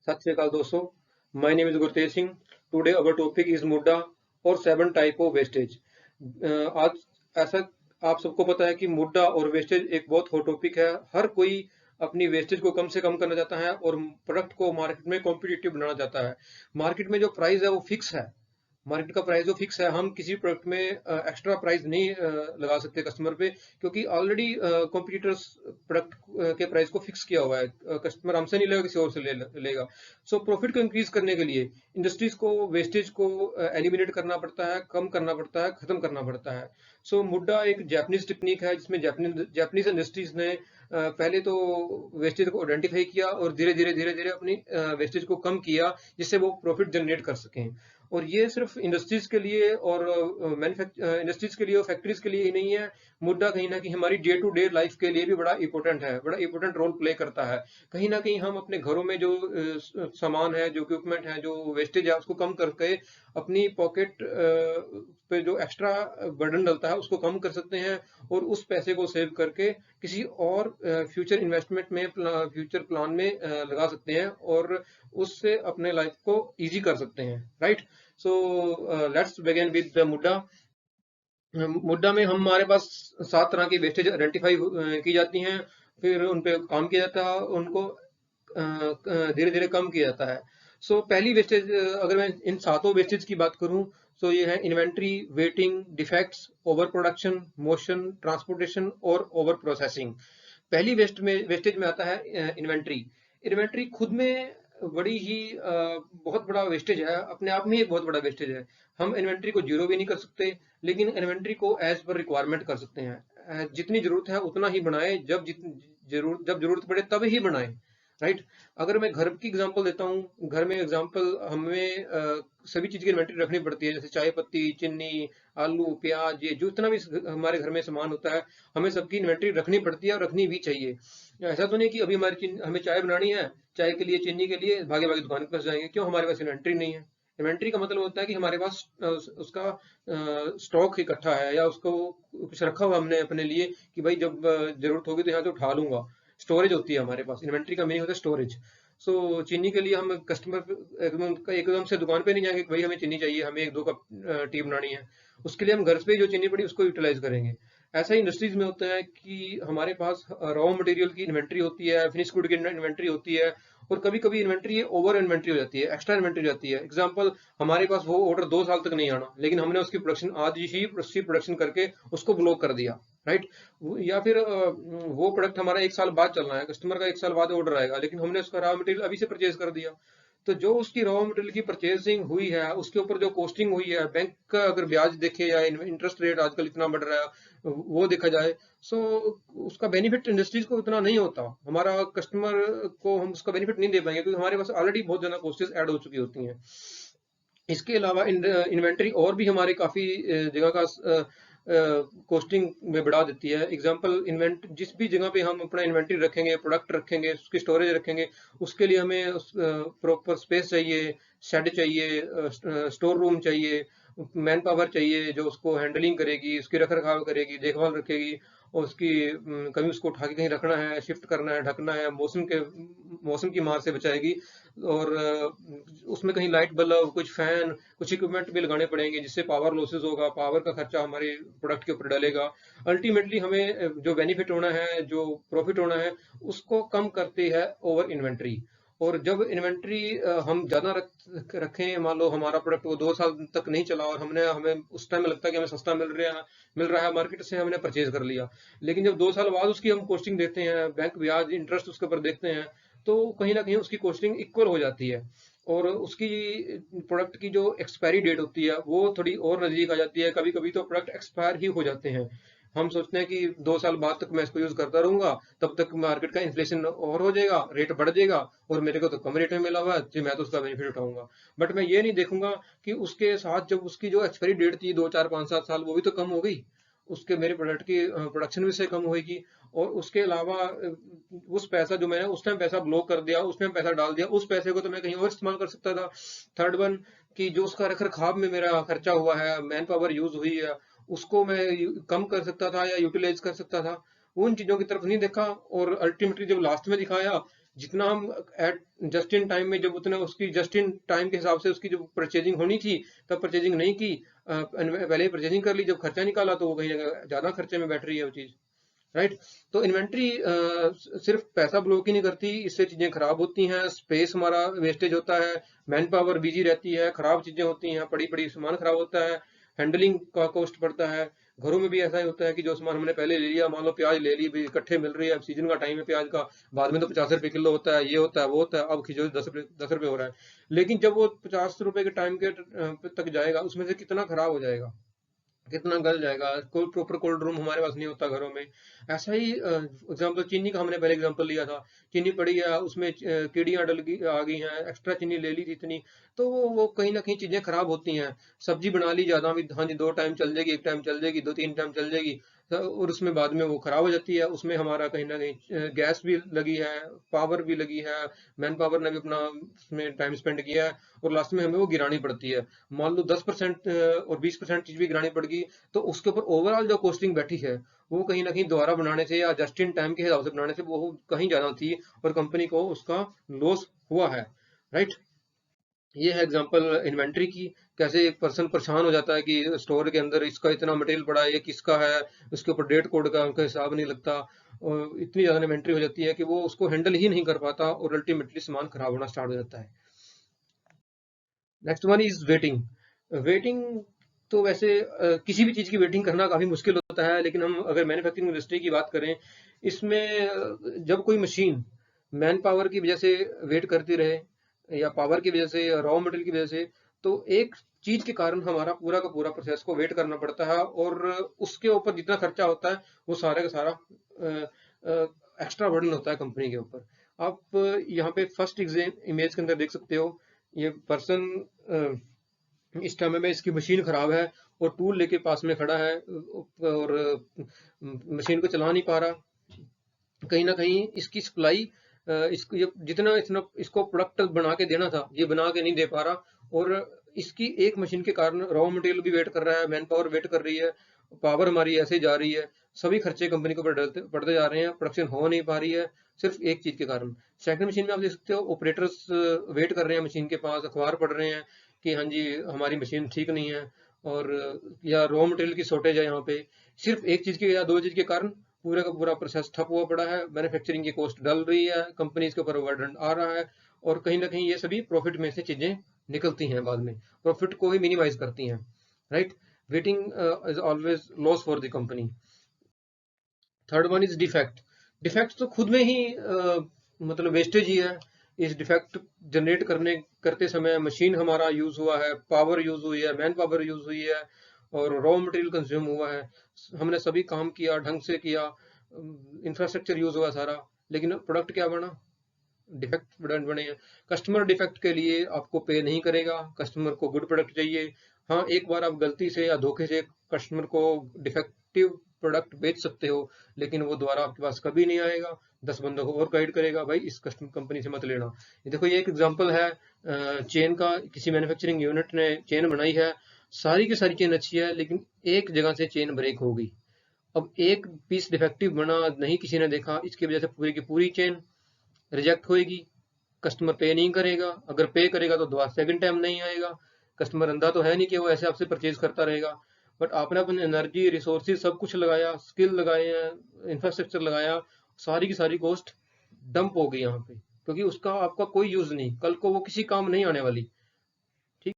सत श्री अकाल दोस्तों, my name is Gurtej Singh. Today our topic is मुड्डा और 7 टाइप ऑफ वेस्टेज। आज ऐसा आप सबको पता है कि मुड्डा और वेस्टेज एक बहुत हॉट टॉपिक है। हर कोई अपनी वेस्टेज को कम से कम करना चाहता है और प्रोडक्ट को मार्केट में कॉम्पिटिटिव बनाना चाहता है। मार्केट में जो प्राइस है वो फिक्स है। मार्केट का प्राइस जो फिक्स है, हम किसी प्रोडक्ट में एक्स्ट्रा प्राइस नहीं लगा सकते कस्टमर पे, क्योंकि ऑलरेडी कॉम्पिटिटर्स प्रोडक्ट के प्राइस को फिक्स किया हुआ है। कस्टमर हमसे नहीं लेगा, किसी और से लेगा। सो प्रॉफिट को इंक्रीज करने के लिए इंडस्ट्रीज को वेस्टेज को एलिमिनेट करना पड़ता है, कम करना पड़ता है, खत्म करना पड़ता है। सो मुड्डा एक जापानीज टेक्निक है, जिसमें जापानीज इंडस्ट्रीज ने पहले तो वेस्टेज को आइडेंटिफाई किया और धीरे धीरे अपनी वेस्टेज को कम किया, जिससे वो प्रॉफिट जनरेट कर सकें। और ये सिर्फ इंडस्ट्रीज के लिए और इंडस्ट्रीज के लिए और फैक्ट्रीज के लिए ही नहीं है। मुद्दा कहीं ना कहीं हमारी डे टू डे लाइफ के लिए भी बड़ा इंपॉर्टेंट है, बड़ा इंपॉर्टेंट रोल प्ले करता है। कहीं ना कहीं हम अपने घरों में जो सामान है, जो इक्विपमेंट है, जो वेस्टेज है, उसको कम करके अपनी पॉकेट पे जो एक्स्ट्रा बर्डन डलता है उसको कम कर सकते हैं, और उस पैसे को सेव करके किसी और फ्यूचर इन्वेस्टमेंट में, फ्यूचर प्लान में लगा सकते हैं, और उससे अपने लाइफ को इजी कर सकते हैं। Right. So let's begin with the मुड्डा। मुड्डा में हमारे पास 7 तरह की वेस्टेज आइडेंटिफाई की जाती हैं, फिर उन पे काम किया जाता है, उनको धीरे धीरे कम किया जाता है। सो पहली वेस्टेज, अगर मैं इन 7 वेस्टेज की बात करूं, तो ये है inventory, waiting, defects, over production, motion, transportation और ओवर प्रोसेसिंग। पहली वेस्टेज में आता है इन्वेंट्री। इन्वेंट्री खुद में बड़ी ही बहुत बड़ा वेस्टेज है, अपने आप में ही एक बहुत बड़ा वेस्टेज है। हम इन्वेंट्री को जीरो भी नहीं कर सकते, लेकिन इन्वेंट्री को एज पर रिक्वायरमेंट कर सकते हैं। जितनी जरूरत है उतना ही बनाए, जब जरूरत पड़े तब ही बनाए। राइट। अगर मैं घर की एग्जांपल देता हूँ, घर में एग्जांपल हमें सभी चीज की इन्वेंट्री रखनी पड़ती है, जैसे चाय पत्ती, चीनी, आलू, प्याज, ये जो इतना भी हमारे घर में सामान होता है, हमें सबकी इन्वेंट्री रखनी पड़ती है और रखनी भी चाहिए। ऐसा तो नहीं कि अभी हमें चाय बनानी है, चाय के लिए, चीनी के लिए भागे भागे दुकान के पास जाएंगे, क्यों? हमारे पास इन्वेंट्री नहीं है। इन्वेंट्री का मतलब होता है कि हमारे पास उसका स्टॉक इकट्ठा है, या उसको कुछ रखा हुआ हमने अपने लिए, कि भाई जब जरूरत होगी तो यहाँ से उठा लूंगा। स्टोरेज होती है हमारे पास। इन्वेंट्री का मीनिंग होता है स्टोरेज। सो चीनी के लिए हम कस्टमर एकदम से दुकान पे नहीं जाएंगे कि भाई हमें चीनी चाहिए, हमें 1-2 कप टी बनानी है। उसके लिए हम घर पे जो चीनी पड़ी उसको यूटिलाइज करेंगे। ऐसा ही इंडस्ट्रीज में होता है कि हमारे पास रॉ मटेरियल की इन्वेंट्री होती है, फिनिश गुड की इन्वेंट्री होती है, और कभी कभी इन्वेंट्री ओवर इन्वेंट्री हो जाती है, एक्स्ट्रा इन्वेंट्री हो जाती है। एग्जाम्पल, हमारे पास वो ऑर्डर 2 साल तक नहीं आना, लेकिन हमने उसकी प्रोडक्शन आज ही उसकी प्रोडक्शन करके उसको ब्लॉक कर दिया। राइट। या फिर वो प्रोडक्ट हमारा 1 साल बाद चलना है, कस्टमर का 1 साल बाद ऑर्डर आएगा, लेकिन हमने उसका रॉ मटेरियल अभी से परचेज कर दिया। तो जो उसकी रॉ मटेरियल की परचेजिंग हुई है, उसके ऊपर जो कॉस्टिंग हुई है, बैंक का अगर ब्याज देखे या इंटरेस्ट रेट आजकल इतना बढ़ रहा है वो देखा जाए, सो उसका बेनिफिट इंडस्ट्रीज को इतना नहीं होता। हमारा कस्टमर को हम उसका बेनिफिट नहीं दे पाएंगे, क्योंकि हमारे पास ऑलरेडी बहुत ज्यादा कॉस्टेस ऐड हो चुकी होती हैं। इसके अलावा इन्वेंट्री और भी हमारे काफी जगह का कॉस्टिंग में बढ़ा देती है। एग्जांपल, जिस भी जगह पे हम अपना इन्वेंट्री रखेंगे, प्रोडक्ट रखेंगे, उसकी स्टोरेज रखेंगे, उसके लिए हमें प्रॉपर स्पेस चाहिए, शेड चाहिए, स्टोर रूम चाहिए, मैन पावर चाहिए जो उसको हैंडलिंग करेगी, उसकी रख रखाव करेगी, देखभाल रखेगी, और उसकी कभी उसको उठा के कहीं रखना है, शिफ्ट करना है, ढकना है, मौसम की मार से बचाएगी। और उसमें कहीं लाइट बल्ब, कुछ फैन, कुछ इक्विपमेंट भी लगाने पड़ेंगे, जिससे पावर लॉसेस होगा, पावर का खर्चा हमारे प्रोडक्ट के ऊपर डलेगा। अल्टीमेटली हमें जो बेनिफिट होना है, जो प्रॉफिट होना है, उसको कम करती है ओवर इन्वेंट्री। और जब इन्वेंट्री हम ज्यादा रखें, मान लो हमारा प्रोडक्ट वो 2 साल तक नहीं चला, और हमें उस टाइम लगता है कि हमें सस्ता मिल रहा है मार्केट से, हमने परचेज कर लिया। लेकिन जब 2 साल बाद उसकी हम कॉस्टिंग देते हैं, बैंक ब्याज इंटरेस्ट उसके ऊपर देखते हैं, तो कहीं ना कहीं उसकी कॉस्टिंग इक्वल हो जाती है, और उसकी प्रोडक्ट की जो एक्सपायरी डेट होती है वो थोड़ी और नजदीक आ जाती है। कभी कभी तो प्रोडक्ट एक्सपायर ही हो जाते हैं। हम सोचते हैं कि 2 साल बाद तक मैं इसको यूज करता रहूंगा, तब तक मार्केट का इन्फ्लेशन और हो जाएगा, रेट बढ़ जाएगा, और मेरे को तो कम रेट में मिला हुआ है, तो मैं तो उसका बेनिफिट उठाऊंगा। बट मैं ये नहीं देखूंगा कि उसके साथ जब उसकी जो एक्सपायरी डेट थी 2, 4, 5, 7 साल, वो भी तो कम हो गई, उसके मेरे प्रोडक्ट की प्रोडक्शन भी से कम होगी। और उसके अलावा उस पैसा जो मैंने उस टाइम पैसा ब्लॉक कर दिया, उस टाइम पैसा डाल दिया, उस पैसे को तो मैं कहीं और इस्तेमाल कर सकता था। थर्ड वन, कि जो उसका रख रखाव में मेरा खर्चा हुआ है, मैन पावर यूज हुई है, उसको मैं कम कर सकता था या यूटिलाइज कर सकता था। उन चीजों की तरफ नहीं देखा, और अल्टीमेटली जब लास्ट में दिखाया जितना हम एट जस्ट इन टाइम में, जब उतना उसकी जस्ट इन टाइम के हिसाब से उसकी जो परचेजिंग होनी थी तब परचेजिंग नहीं की, पहले ही परचेजिंग कर ली, जब खर्चा निकाला तो वो कहीं ज्यादा खर्चे में बैठ रही है वो चीज, राइट। तो इन्वेंट्री सिर्फ पैसा ब्लॉक ही नहीं करती, इससे चीजें खराब होती हैं, स्पेस हमारा वेस्टेज होता है, मैन पावर बिजी रहती है, खराब चीजें होती हैं, पड़ी पड़ी सामान खराब होता है, हैंडलिंग का कॉस्ट बढ़ता है। घरों में भी ऐसा ही होता है कि जो सामान हमने पहले ले लिया, मान लो प्याज ले ली, भी इकट्ठे मिल रही है, सीजन का टाइम है प्याज का, बाद में तो 50 रुपए किलो होता है, ये होता है वो होता है, अब खिचड़ी 10 रुपए हो रहा है। लेकिन जब वो 50 रुपए के टाइम के तक जाएगा, उसमें से कितना खराब हो जाएगा, कितना गल जाएगा, कोई प्रॉपर कोल्ड रूम हमारे पास नहीं होता घरों में। ऐसा ही एग्जांपल चीनी का हमने पहले एग्जांपल लिया था, चीनी पड़ी है उसमें कीड़ियां आ गई हैं, एक्स्ट्रा चीनी ले ली थी इतनी, तो वो कहीं ना कहीं चीजें खराब होती हैं। सब्जी बना ली ज्यादा भी, हाँ जी 2 टाइम चल जाएगी, एक टाइम चल जाएगी, 2-3 टाइम चल जाएगी, और उसमें बाद में वो खराब हो जाती है, उसमें हमारा कहीं ना कहीं गैस भी लगी है, पावर भी लगी है, मैन पावर ने भी अपना उसमें टाइम स्पेंड किया है, और लास्ट में हमें वो गिरानी पड़ती है। मान लो 10% और 20% चीज भी गिरानी पड़ गई, तो उसके ऊपर ओवरऑल जो कॉस्टिंग बैठी है वो कहीं ना कहीं दोबारा बनाने से या जस्ट इन टाइम के हिसाब से बनाने से वो कहीं ज्यादा थी, और कंपनी को उसका लॉस हुआ है, राइट। ये है एग्जांपल इन्वेंट्री की, कैसे एक पर्सन परेशान हो जाता है कि स्टोर के अंदर इसका इतना मटेरियल पड़ा है, ये किसका है, उसके ऊपर डेट कोड का उनका हिसाब नहीं लगता, और इतनी ज्यादा इन्वेंट्री हो जाती है कि वो उसको हैंडल ही नहीं कर पाता, और अल्टीमेटली सामान खराब होना स्टार्ट हो जाता है। Next one is waiting. Waiting तो वैसे किसी भी चीज की वेटिंग करना काफी मुश्किल होता है, लेकिन हम अगर मैन्युफैक्चरिंग इंडस्ट्री की बात करें, इसमें जब कोई मशीन मैन पावर की वजह से वेट करती रहे, या पावर की वजह से, या रॉ मटेरियल की वजह से, तो एक चीज के कारण हमारा पूरा का पूरा प्रोसेस को वेट करना पड़ता है, और उसके ऊपर जितना खर्चा होता है वो सारे का सारा एक्स्ट्रा बर्डन होता है कंपनी के ऊपर। आप यहाँ पे फर्स्ट इमेज के अंदर देख सकते हो, ये पर्सन इस टाइम में इसकी मशीन खराब है, और टूल लेके पास में खड़ा है, और मशीन को चला नहीं पा रहा। कहीं ना कहीं इसकी सप्लाई, इसको जितना इतना इसको प्रोडक्ट बना के देना था, ये बना के नहीं दे पा रहा, और इसकी एक मशीन के कारण रॉ मटेरियल भी वेट कर रहा है, मैन पावर वेट कर रही है, पावर हमारी ऐसे ही जा रही है, सभी खर्चे कंपनी को बढ़ते जा रहे हैं, प्रोडक्शन हो नहीं पा रही है, सिर्फ एक चीज के कारण। सेकंड मशीन में आप देख सकते हो, ऑपरेटर्स वेट कर रहे हैं मशीन के पास, अखबार पढ़ रहे हैं कि हाँ जी हमारी मशीन ठीक नहीं है, और या रॉ मटेरियल की शॉर्टेज है यहाँ पे। सिर्फ एक चीज के या दो चीज के कारण पूरा का पूरा प्रोसेस ठप हुआ पड़ा है, मैन्युफैक्चरिंग की कॉस्ट डल रही है, कंपनीज के ऊपर ओवरडन आ रहा है, और कहीं ना कहीं ये सभी प्रॉफिट में से चीजें निकलती हैं बाद में, प्रॉफिट को ही मिनिमाइज करती हैं, right. Waiting is always loss for the company. Third one is defect. Defect तो खुद में ही मतलब वेस्टेज ही है। इस डिफेक्ट जनरेट करते समय मशीन हमारा यूज हुआ है, पावर यूज हुई है, मैन पावर यूज हुई है, और रॉ मटेरियल कंज्यूम हुआ है, हमने सभी काम किया ढंग से किया, इंफ्रास्ट्रक्चर यूज हुआ सारा, लेकिन प्रोडक्ट क्या बना, डिफेक्ट बने हैं। कस्टमर डिफेक्ट के लिए आपको पे नहीं करेगा, कस्टमर को गुड प्रोडक्ट चाहिए। हाँ, एक बार आप गलती से या धोखे से कस्टमर को डिफेक्टिव प्रोडक्ट बेच सकते हो, लेकिन वो दोबारा आपके पास कभी नहीं आएगा, 10 बंदों को और गाइड करेगा, भाई इस कस्टमर कंपनी से मत लेना। ये देखो, ये एक एग्जांपल है चेन का, किसी मैन्युफैक्चरिंग यूनिट ने चेन बनाई है, सारी की सारी चेन अच्छी है, लेकिन एक जगह से चेन ब्रेक हो गई। अब एक पीस डिफेक्टिव बना, नहीं किसी ने देखा, इसकी वजह से पूरी की पूरी चेन रिजेक्ट होएगी, कस्टमर पे नहीं करेगा, अगर पे करेगा तो दोबारा सेकंड टाइम नहीं आएगा। कस्टमर अंधा तो है नहीं कि वो ऐसे आपसे परचेज करता रहेगा, बट आपने अपनी एनर्जी, रिसोर्सेज सब कुछ लगाया, स्किल लगाए हैं, इंफ्रास्ट्रक्चर लगाया, सारी की सारी कॉस्ट डंप हो गई यहाँ पे, क्योंकि उसका आपका कोई यूज नहीं, कल को वो किसी काम नहीं आने वाली। ठीक।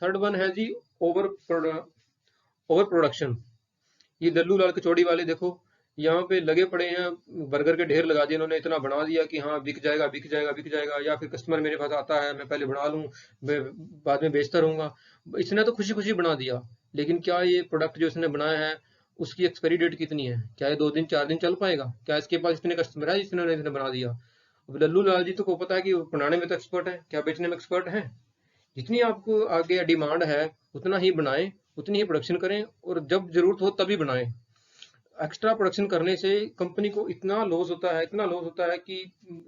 थर्ड वन है जी ओवर ओवर प्रोडक्शन। ये दल्लू लाल कचौड़ी वाले देखो, यहाँ पे लगे पड़े हैं, बर्गर के ढेर लगा दिए इन्होंने, इतना बना दिया कि हाँ बिक जाएगा बिक जाएगा बिक जाएगा, या फिर कस्टमर मेरे पास आता है मैं पहले बना लूं, मैं बाद में बेचता रहूंगा। इसने तो खुशी खुशी बना दिया, लेकिन क्या ये प्रोडक्ट जो इसने बनाया है उसकी एक्सपायरी डेट कितनी है, क्या ये 2 दिन 4 दिन चल पाएगा, क्या इसके पास इतने कस्टमर है जिसने इसने बना दिया। अब लल्लू लाल जी तो को पता है कि वो बनाने में तो एक्सपर्ट है, क्या बेचने में एक्सपर्ट है। जितनी आपको आगे डिमांड है उतना ही बनाएं, उतनी ही प्रोडक्शन करें, और जब जरूरत हो तभी बनाएं। एक्स्ट्रा प्रोडक्शन करने से कंपनी को इतना लॉस होता है, इतना लॉस होता है कि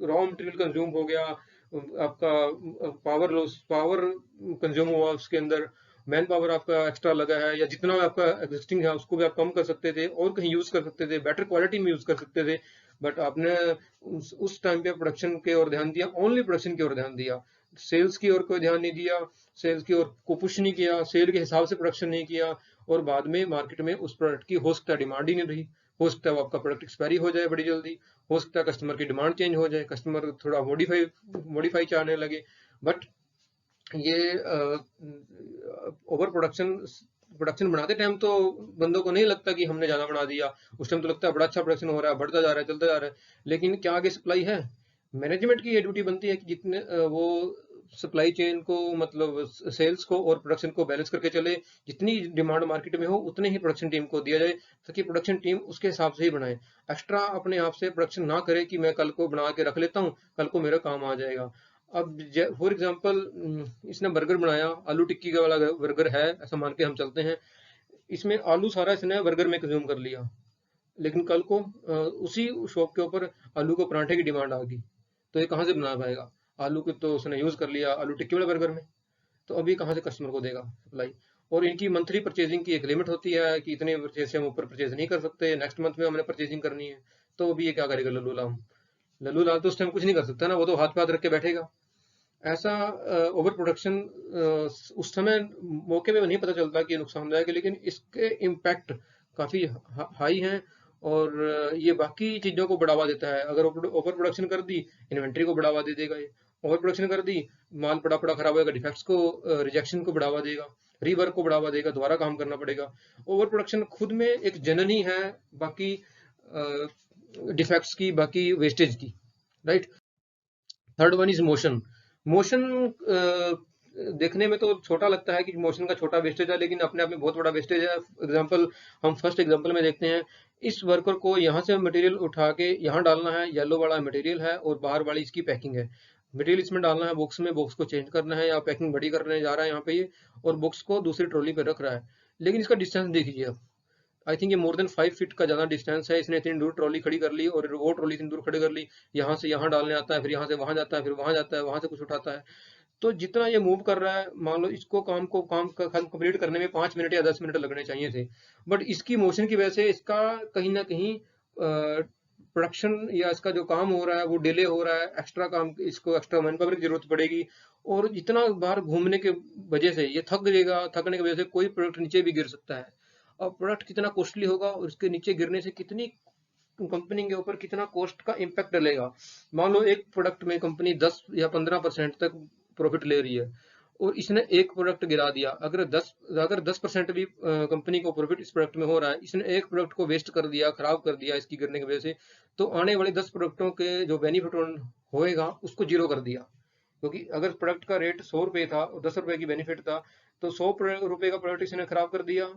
रॉ मटेरियल कंज्यूम हो गया, आपका पावर लॉस, पावर कंज्यूम हुआ उसके अंदर, मैन पावर आपका एक्स्ट्रा लगा है, या जितना आपका एग्जिस्टिंग है उसको भी आप कम कर सकते थे और कहीं यूज कर सकते थे, बेटर क्वालिटी में यूज कर सकते थे, बट आपने उस टाइम पे प्रोडक्शन की ओर ध्यान दिया, ओनली प्रोडक्शन की ओर ध्यान दिया, सेल्स की ओर कोई ध्यान नहीं दिया, सेल्स की ओर को पुश नहीं किया, सेल के हिसाब से प्रोडक्शन नहीं किया, और बाद में मार्केट में उस प्रोडक्ट की हो सकता है डिमांड ही नहीं रही, हो सकता है वो आपका प्रोडक्ट एक्सपायरी हो जाए बड़ी जल्दी, हो सकता है कस्टमर की डिमांड चेंज हो जाए, कस्टमर थोड़ा मॉडिफाई चाहने लगे। बट ये ओवर प्रोडक्शन प्रोडक्शन बनाते टाइम तो बंदों को नहीं लगता कि हमने ज्यादा बना दिया, उस टाइम तो लगता है बड़ा अच्छा प्रोडक्शन हो रहा है, बढ़ता जा रहा है, चलता जा रहा है, लेकिन क्या आगे सप्लाई है? मैनेजमेंट की ये ड्यूटी बनती है कि जितने वो सप्लाई चेन को, मतलब सेल्स को और प्रोडक्शन को बैलेंस करके चले, जितनी डिमांड मार्केट में हो उतने ही प्रोडक्शन टीम को दिया जाए, ताकि प्रोडक्शन टीम उसके हिसाब से ही बनाए, एक्स्ट्रा अपने आप से प्रोडक्शन ना करे कि मैं कल को बना के रख लेता हूँ, कल को मेरा काम आ जाएगा। अब फॉर एग्जांपल इसने बर्गर बनाया, आलू टिक्की का वाला बर्गर है ऐसा मान के हम चलते हैं, इसमें आलू सारा इसने बर्गर में कंज्यूम कर लिया, लेकिन कल को उसी शॉप के ऊपर आलू को पराठे की डिमांड आ गई, तो ये कहाँ से बना पाएगा? आलू को तो उसने यूज कर लिया आलू टिक्की वाले बर्गर में, तो अभी कहाँ से कस्टमर को देगा सप्लाई? और इनकी मंथली परचेजिंग की एक लिमिट होती है कि इतने परचेज से हम ऊपर परचेज नहीं कर सकते, नेक्स्ट मंथ में हमने परचेजिंग करनी है, तो अभी ये क्या करेगा लल्लू लाल? लल्लू लाल तो उस टाइम कुछ नहीं कर सकता ना, वो तो हाथ पे हाथ रख के बैठेगा। ऐसा ओवर प्रोडक्शन उस समय मौके पे नहीं पता चलता कि नुकसानदायक है, लेकिन इसके इम्पैक्ट काफी हाई हैं, और ये बाकी चीजों को बढ़ावा देता है। अगर ओवर प्रोडक्शन कर दी, इन्वेंट्री को बढ़ावा दे देगा, ये ओवर प्रोडक्शन कर दी, माल पड़ा पड़ा खराब होगा, डिफेक्ट्स को, रिजेक्शन को बढ़ावा देगा, रीवर्क को बढ़ावा देगा, दोबारा काम करना पड़ेगा। ओवर प्रोडक्शन खुद में एक जननी है बाकी डिफेक्ट्स की, बाकी वेस्टेज की, right. Third one is motion. Motion देखने में तो छोटा लगता है कि मोशन का छोटा वेस्टेज है, लेकिन अपने आप में बहुत बड़ा वेस्टेज है। एग्जांपल, हम फर्स्ट एग्जांपल में देखते हैं, इस वर्कर को यहाँ से मटेरियल उठा के यहाँ डालना है, येलो वाला मटेरियल है और बाहर वाली इसकी पैकिंग है, मटेरियल इसमें डालना है बॉक्स में, बॉक्स को चेंज करना है या पैकिंग बड़ी करने जा रहा है यहाँ पे ये, और बॉक्स को दूसरी ट्रॉली पे रख रहा है, लेकिन इसका डिस्टेंस देखिए अब, आई थिंक ये मोर देन 5 फीट का ज्यादा डिस्टेंस है, इसने इतनी दूर ट्रॉली खड़ी कर ली और वो ट्रॉली इतनी दूर खड़ी कर ली, यहाँ से यहाँ डालने आता है, फिर यहाँ से वहां जाता है, फिर वहां जाता है, वहां से कुछ उठाता है। तो जितना ये मूव कर रहा है, मान लो इसको काम कंप्लीट करने में 5 मिनट या 10 मिनट लगने चाहिए थे, बट इसकी मोशन की वजह से इसका कहीं ना कहीं प्रोडक्शन या इसका जो काम हो रहा है वो डिले हो रहा है, एक्स्ट्रा काम, इसको एक्स्ट्रा मैन पावर की जरूरत पड़ेगी, और जितना बार घूमने के वजह से ये थक जाएगा, थकने की वजह से कोई प्रोडक्ट नीचे भी गिर सकता है, और प्रोडक्ट कितना कॉस्टली होगा और इसके नीचे गिरने से कितनी कंपनी के ऊपर कितना कॉस्ट का इम्पैक्ट डलेगा। मान लो एक प्रोडक्ट में कंपनी 10 या 15% तक प्रॉफिट ले रही है, और इसने एक प्रोडक्ट गिरा दिया, अगर 10% भी कंपनी को प्रॉफिट इस प्रोडक्ट में हो रहा है, इसने एक प्रोडक्ट को वेस्ट कर दिया, खराब कर दिया इसकी गिरने की वजह से, तो आने वाले 10 प्रोडक्टों के जो बेनिफिट होएगा उसको जीरो कर दिया, क्योंकि अगर प्रोडक्ट का रेट 100 रुपए था और 10 रुपए की बेनिफिट था, तो 100 रुपए का प्रोडक्ट इसने खराब कर दिया,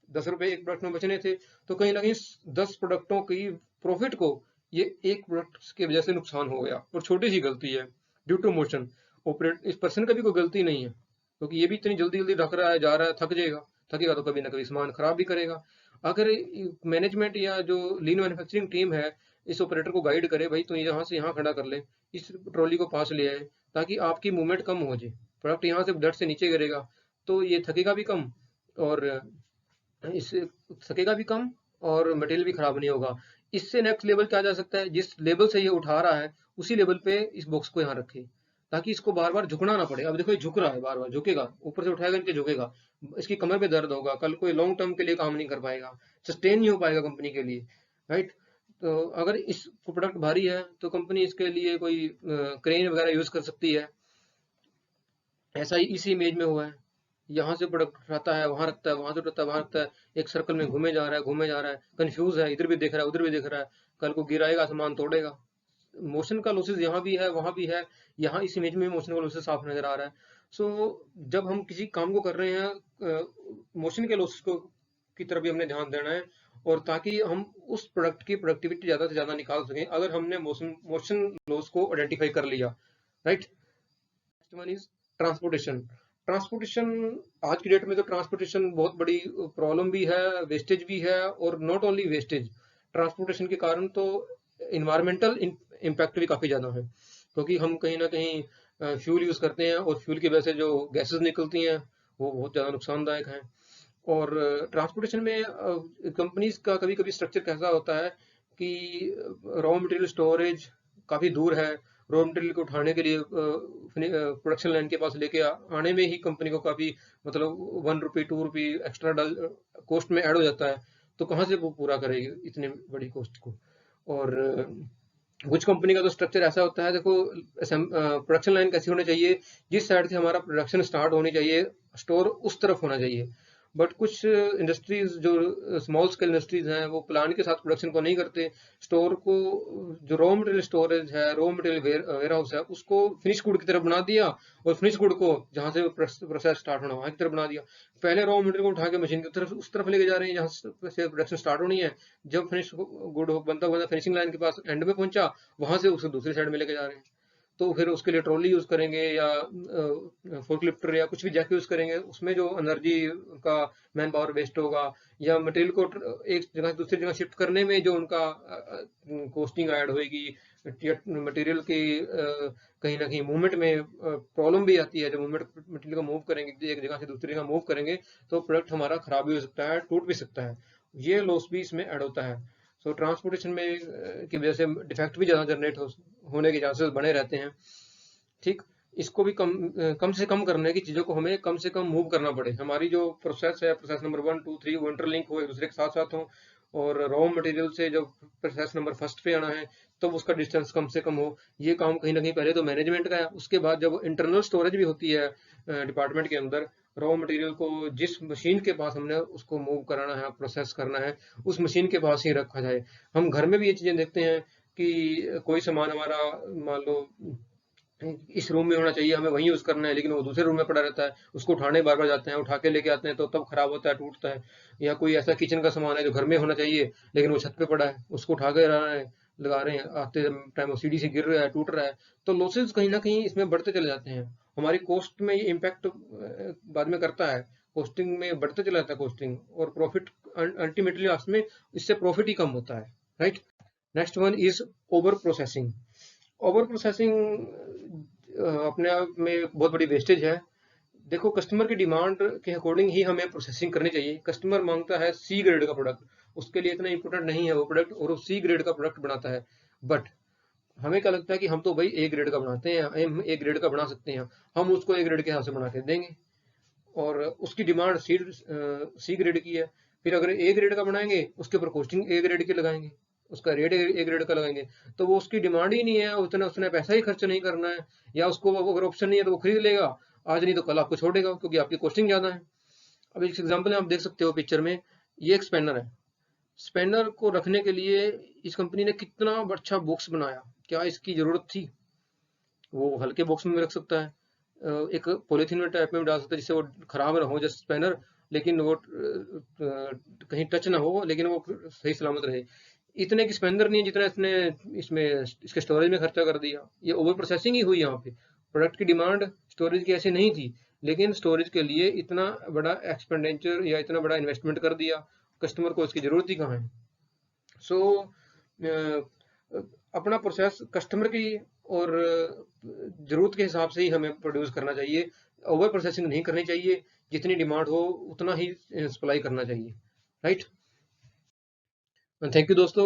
10 रुपए एक प्रोडक्ट में बचने थे, तो कहीं ना कहीं 10 प्रोडक्टों की प्रॉफिट को ये एक प्रोडक्ट की वजह से नुकसान हो गया, और छोटी सी गलती है ड्यू टू मोशन। ऑपरेट इस पर्सन का भी कोई गलती नहीं है, क्योंकि ये भी इतनी जल्दी जल्दी रख रहा है, जा रहा है, थक जाएगा, थकेगा तो कभी ना कभी सामान खराब भी करेगा। अगर मैनेजमेंट या जो लीन मैन्युफैक्चरिंग टीम है इस ऑपरेटर को गाइड करे, भाई तो यहाँ से यहाँ खड़ा कर ले, इस ट्रॉली को पास ले आए, ताकि आपकी मूवमेंट कम हो जाए, प्रोडक्ट यहाँ से दर से नीचे गिरेगा, तो ये थकेगा भी कम, और इससे थकेगा भी कम, और मटेरियल भी खराब नहीं होगा। इससे नेक्स्ट लेवल क्या जा सकता है, जिस लेवल से ये उठा रहा है उसी लेवल पे इस बॉक्स को यहाँ रखे, ताकि इसको बार बार झुकना ना पड़े। अब देखो ये झुक रहा है, बार बार झुकेगा, ऊपर से उठाएगा नीचे झुकेगा, इसकी कमर पे दर्द होगा, कल कोई लॉन्ग टर्म के लिए काम नहीं कर पाएगा, सस्टेन नहीं हो पाएगा कंपनी के लिए, राइट। तो अगर इस प्रोडक्ट भारी है तो कंपनी इसके लिए कोई क्रेन वगैरह यूज कर सकती है, ऐसा ही इसी इमेज में हुआ है, यहाँ से प्रोडक्ट उठाता है, वहां रखता है, वहां से उठाता है, वहां रखता है, एक सर्कल में घूमे जा रहा है, घूमे जा रहा है, कंफ्यूज है, इधर भी देख रहा है, उधर भी देख रहा है, कल को गिराएगा, सामान तोड़ेगा। मोशन का लॉसेस यहाँ भी है, वहां भी है, यहाँ इस इमेज में मोशन का लॉसेस साफ नजर आ रहा है। सो जब हम किसी काम को कर रहे हैं, मोशन के लॉसेस को की तरफ भी हमने ध्यान देना है, और ताकि हम उस प्रोडक्ट की प्रोडक्टिविटी ज्यादा से ज्यादा निकाल सकें, अगर हमने मोशन मोशन लॉस को आइडेंटिफाई कर लिया, right. Next one is transportation. Transportation आज की डेट में तो ट्रांसपोर्टेशन बहुत बड़ी प्रॉब्लम भी है, वेस्टेज भी है, और नॉट ओनली वेस्टेज, ट्रांसपोर्टेशन के कारण तो इन्वायरमेंटल इम्पैक्ट भी काफी ज्यादा है, क्योंकि हम कहीं ना कहीं फ्यूल यूज करते हैं, और फ्यूल की वजह से जो गैसेस निकलती हैं वो बहुत ज्यादा नुकसानदायक हैं। और ट्रांसपोर्टेशन में कंपनीज का कभी कभी स्ट्रक्चर कैसा होता है कि रॉ मटेरियल स्टोरेज काफ़ी दूर है। रॉ मटेरियल को उठाने के लिए प्रोडक्शन लाइन के पास लेके आने में ही कंपनी को काफ़ी मतलब 1 रुपये 2 रुपये एक्स्ट्रा कॉस्ट में ऐड हो जाता है। तो कहाँ से वो पूरा करेगी इतनी बड़ी कॉस्ट को। और कुछ कंपनी का तो स्ट्रक्चर ऐसा होता है, देखो प्रोडक्शन लाइन कैसी होनी चाहिए, जिस साइड से हमारा प्रोडक्शन स्टार्ट होनी चाहिए स्टोर उस तरफ होना चाहिए। बट कुछ इंडस्ट्रीज जो स्मॉल स्केल इंडस्ट्रीज हैं वो प्लान के साथ प्रोडक्शन को नहीं करते, स्टोर को जो रॉ मटेरियल स्टोरेज है, रॉ मटेरियल वेयर हाउस है, उसको फिनिश गुड की तरफ बना दिया और फिनिश गुड को जहां से प्रोसेस स्टार्ट होना वहां की तरफ बना दिया। पहले रॉ मटेरियल को उठा के मशीन की तरफ उस तरफ लेके जा रहे हैं जहां से प्रोडक्शन स्टार्ट होनी है। जब फिनिश गुड बनता बनता फिनिशिंग लाइन के पास एंड में पहुंचा, वहां से उसे दूसरी साइड में लेके जा रहे हैं। तो फिर उसके लिए ट्रॉली यूज करेंगे या फोर्कलिफ्टर या कुछ भी जैक यूज करेंगे, उसमें जो एनर्जी का मैन पावर वेस्ट होगा, या मटेरियल को एक जगह से दूसरी जगह शिफ्ट करने में जो उनका कॉस्टिंग ऐड होगी, मटेरियल की कहीं ना कहीं मूवमेंट में प्रॉब्लम भी आती है। जब मूवमेंट मटेरियल को मूव करेंगे एक जगह से दूसरी जगह मूव करेंगे तो प्रोडक्ट हमारा खराब भी हो सकता है, टूट भी सकता है, ये लॉस भी इसमें ऐड होता है। सो ट्रांसपोर्टेशन में की वजह से डिफेक्ट भी ज़्यादा जनरेट होने के चांसेस बने रहते हैं। ठीक, इसको भी कम से कम करने की चीज़ों को हमें कम से कम मूव करना पड़े। हमारी जो प्रोसेस है, प्रोसेस नंबर 1 2 3 वो इंटरलिंक हो, एक दूसरे के साथ साथ हो, और रॉ मटेरियल से जब प्रोसेस नंबर फर्स्ट पे आना है तो उसका डिस्टेंस कम से कम हो। ये काम कहीं ना कहीं पहले तो मैनेजमेंट का है, उसके बाद जब इंटरनल स्टोरेज भी होती है डिपार्टमेंट के अंदर, रॉ मटेरियल को जिस मशीन के पास हमने उसको मूव कराना है, प्रोसेस करना है, उस मशीन के पास ही रखा जाए। हम घर में भी ये चीज़ें देखते हैं कि कोई सामान हमारा मान लो इस रूम में होना चाहिए, हमें वहीं यूज करना है, लेकिन वो दूसरे रूम में पड़ा रहता है, उसको उठाने बार बार जाते हैं, उठा के लेके आते हैं तो तब खराब होता है, टूटता है। या कोई ऐसा किचन का सामान है जो घर में होना चाहिए लेकिन वो छत पे पड़ा है, उसको उठा के लगा रहे हैं, आते टाइम वो सीढ़ी से गिर रहा है, टूट रहा है। तो लॉसेज कहीं ना कहीं इसमें बढ़ते चले जाते हैं। हमारी कॉस्ट में ये इम्पैक्ट बाद में करता है, कॉस्टिंग में बढ़ते चला जाता है कॉस्टिंग, और प्रॉफिट अल्टीमेटली लास्ट में इससे प्रॉफिट ही कम होता है। Right. Next one is over processing. Over processing अपने आप में बहुत बड़ी वेस्टेज है। देखो, कस्टमर की डिमांड के अकॉर्डिंग ही हमें प्रोसेसिंग करनी चाहिए। कस्टमर मांगता है सी ग्रेड का प्रोडक्ट, उसके लिए इतना इंपॉर्टेंट नहीं है वो प्रोडक्ट, और वो सी ग्रेड का प्रोडक्ट बनाता है। बट हमें क्या लगता है कि हम तो भाई ए ग्रेड का बनाते हैं, हम ए ग्रेड का बना सकते हैं, हम उसको ए ग्रेड के हिसाब से बना के देंगे, और उसकी डिमांड सी ग्रेड की है। फिर अगर ए ग्रेड का बनाएंगे उसके ऊपर कॉस्टिंग ए ग्रेड की लगाएंगे, उसका रेट ए ग्रेड का लगाएंगे, तो वो उसकी डिमांड ही नहीं है, उतना उसने पैसा ही खर्च नहीं करना है, या उसको अगर ऑप्शन नहीं है तो वो खरीद लेगा आज, नहीं तो कल आपको छोड़ेगा क्योंकि आपकी कॉस्टिंग ज्यादा है। अब एक एग्जांपल आप देख सकते हो पिक्चर में, ये एक स्पेनर है। स्पेनर को रखने के लिए इस कंपनी ने कितना अच्छा बॉक्स बनाया, क्या इसकी जरूरत थी? वो हल्के बॉक्स में भी रख सकता है, एक पॉलीथीन में टाइप में भी डाल सकता है जिससे वो खराब ना हो जैसे स्पेनर, लेकिन वो कहीं टच ना हो, लेकिन वो सही सलामत रहे। इतने की स्पेंदर नहीं है जितना इसने इसमें इसके स्टोरेज में खर्चा कर दिया। ये ओवर प्रोसेसिंग ही हुई यहाँ पे। प्रोडक्ट की डिमांड स्टोरेज की ऐसी नहीं थी, लेकिन स्टोरेज के लिए इतना बड़ा एक्सपेंडिचर या इतना बड़ा इन्वेस्टमेंट कर दिया, कस्टमर को इसकी जरूरत ही कहाँ है। सो अपना प्रोसेस कस्टमर की और जरूरत के हिसाब से ही हमें प्रोड्यूस करना चाहिए। ओवर प्रोसेसिंग नहीं करनी चाहिए, जितनी डिमांड हो उतना ही सप्लाई करना चाहिए। राइट। Thank you दोस्तों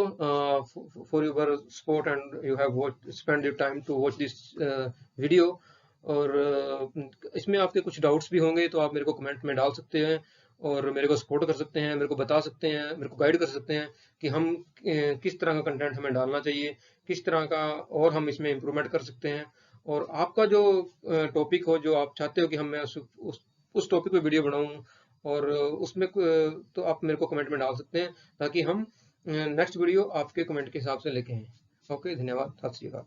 for your support, and you have spent your time to watch this video। और इसमें आपके कुछ डाउट्स भी होंगे तो आप मेरे को कमेंट में डाल सकते हैं, और मेरे को सपोर्ट कर सकते हैं, मेरे को बता सकते हैं, मेरे को गाइड कर सकते हैं कि हम किस तरह का कंटेंट हमें डालना चाहिए, किस तरह का और हम इसमें इम्प्रूवमेंट कर सकते हैं। और आपका जो टॉपिक हो, जो आप चाहते हो कि हम मैं उस टॉपिक पे वीडियो बनाऊं, और उसमें तो आप मेरे को कमेंट में डाल सकते हैं ताकि हम नेक्स्ट वीडियो आपके कमेंट के हिसाब से लेके आए। ओके, धन्यवाद, सत श्री अकाल।